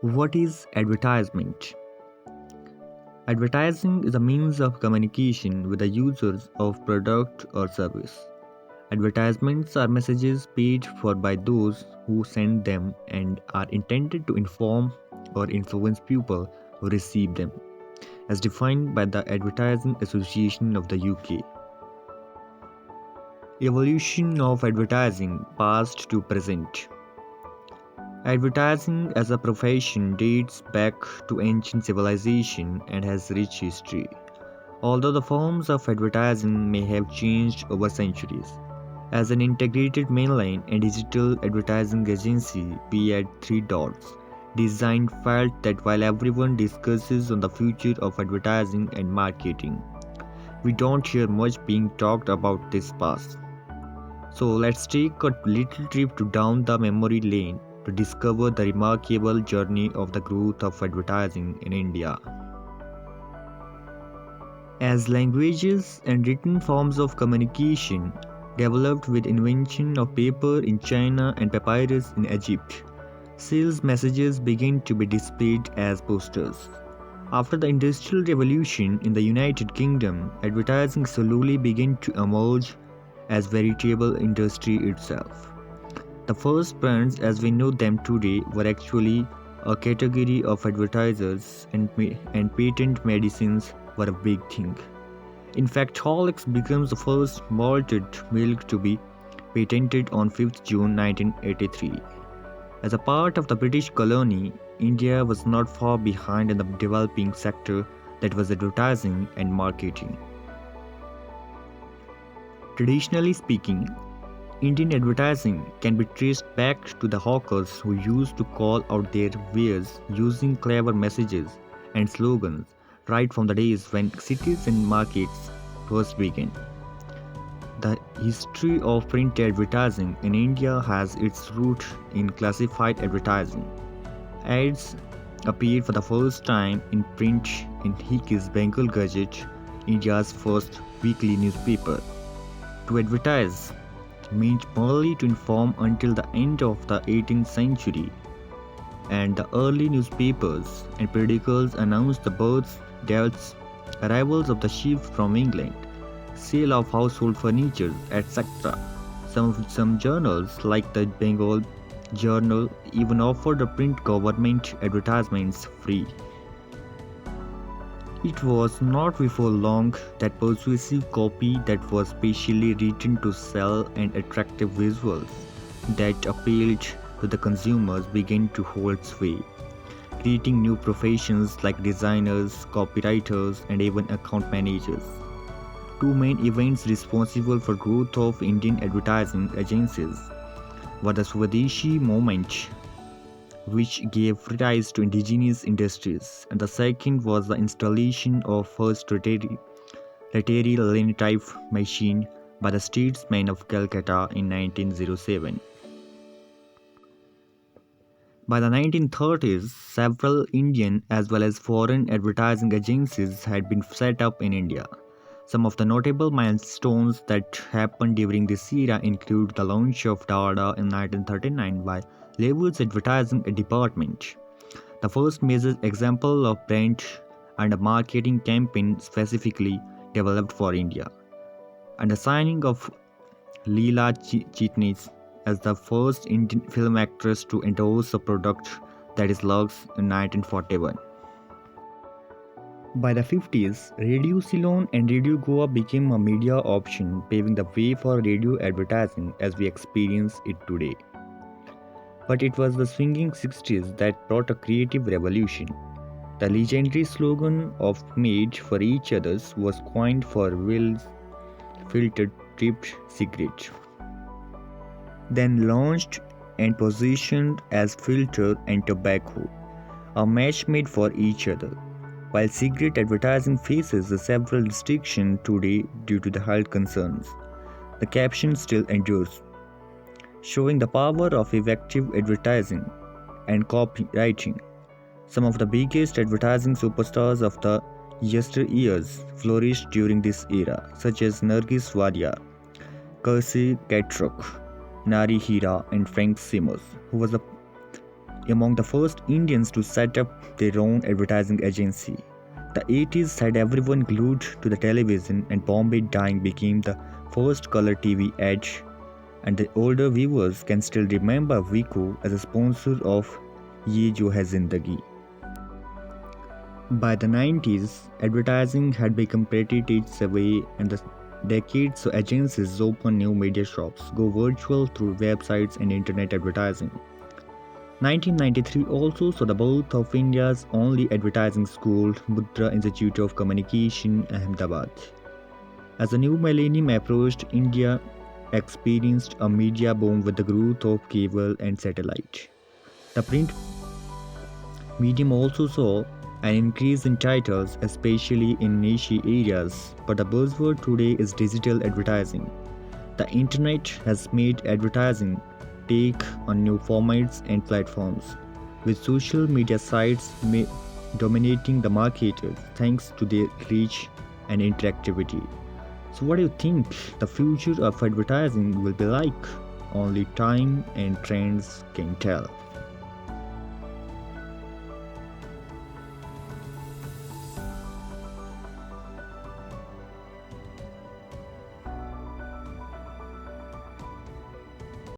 What is advertisement? Advertising is a means of communication with the users of product or service. Advertisements are messages paid for by those who send them and are intended to inform or influence people who receive them, as defined by the Advertising Association of the UK. Evolution of advertising past to present. Advertising as a profession dates back to ancient civilization and has rich history. Although the forms of advertising may have changed over centuries, as an integrated mainline and digital advertising agency, we at Three Dots Design felt that while everyone discusses on the future of advertising and marketing, we don't hear much being talked about this past. So let's take a little trip to down the memory lane to discover the remarkable journey of the growth of advertising in India. As languages and written forms of communication developed with invention of paper in China and papyrus in Egypt, sales messages began to be displayed as posters. After the Industrial Revolution in the United Kingdom, advertising slowly began to emerge as veritable industry itself. The first brands as we know them today were actually a category of advertisers and patent medicines were a big thing. In fact, Horlicks becomes the first malted milk to be patented on 5th June 1983. As a part of the British colony, India was not far behind in the developing sector that was advertising and marketing. Traditionally speaking, Indian advertising can be traced back to the hawkers who used to call out their wares using clever messages and slogans right from the days when cities and markets first began. The history of print advertising in India has its root in classified advertising. Ads appeared for the first time in print in Hickey's Bengal Gazette, India's first weekly newspaper. To advertise meant merely to inform until the end of the 18th century, and the early newspapers and periodicals announced the births, deaths, arrivals of the ships from England, sale of household furniture, etc. Some journals, like the Bengal Journal, even offered the print government advertisements free. It was not before long that persuasive copy that was specially written to sell and attractive visuals that appealed to the consumers began to hold sway, creating new professions like designers, copywriters, and even account managers. Two main events responsible for growth of Indian advertising agencies were the Swadeshi movement, which gave rise to indigenous industries, and the second was the installation of first rotary linotype machine by the statesmen of Calcutta in 1907. By the 1930s, several Indian as well as foreign advertising agencies had been set up in India. Some of the notable milestones that happened during this era include the launch of Dada in 1939 by Lever's Advertising Department, the first major example of brand and marketing campaign specifically developed for India, and the signing of Leela Chitnis as the first Indian film actress to endorse a product, that is Lux, in 1941. By the 50s, Radio Ceylon and Radio Goa became a media option, paving the way for radio advertising as we experience it today. But it was the swinging 60s that brought a creative revolution. The legendary slogan of "Made for Each Others" was coined for Will's filtered tipped cigarette, then launched and positioned as filter and tobacco, a match made for each other. While cigarette advertising faces several restrictions today due to the health concerns, the caption still endures, showing the power of effective advertising and copywriting. Some of the biggest advertising superstars of the yesteryears flourished during this era, such as Nargis Wadia, Kersey Katrok, Nari Hira, and Frank Simos, who was a among the first Indians to set up their own advertising agency. The 80s had everyone glued to the television, and Bombay Dyeing became the first color TV ad, and the older viewers can still remember Vico as a sponsor of Ye Jo Hai Zindagi. By the 90s, advertising had become pretty tech-savvy, and the decades saw agencies open new media shops, go virtual through websites and internet advertising. 1993 also saw the birth of India's only advertising school, Mudra Institute of Communication, Ahmedabad. As the new millennium approached, India experienced a media boom with the growth of cable and satellite. The print medium also saw an increase in titles, especially in niche areas, but the buzzword today is digital advertising. The internet has made advertising take on new formats and platforms, with social media sites dominating the market thanks to their reach and interactivity. So, what do you think the future of advertising will be like? Only time and trends can tell.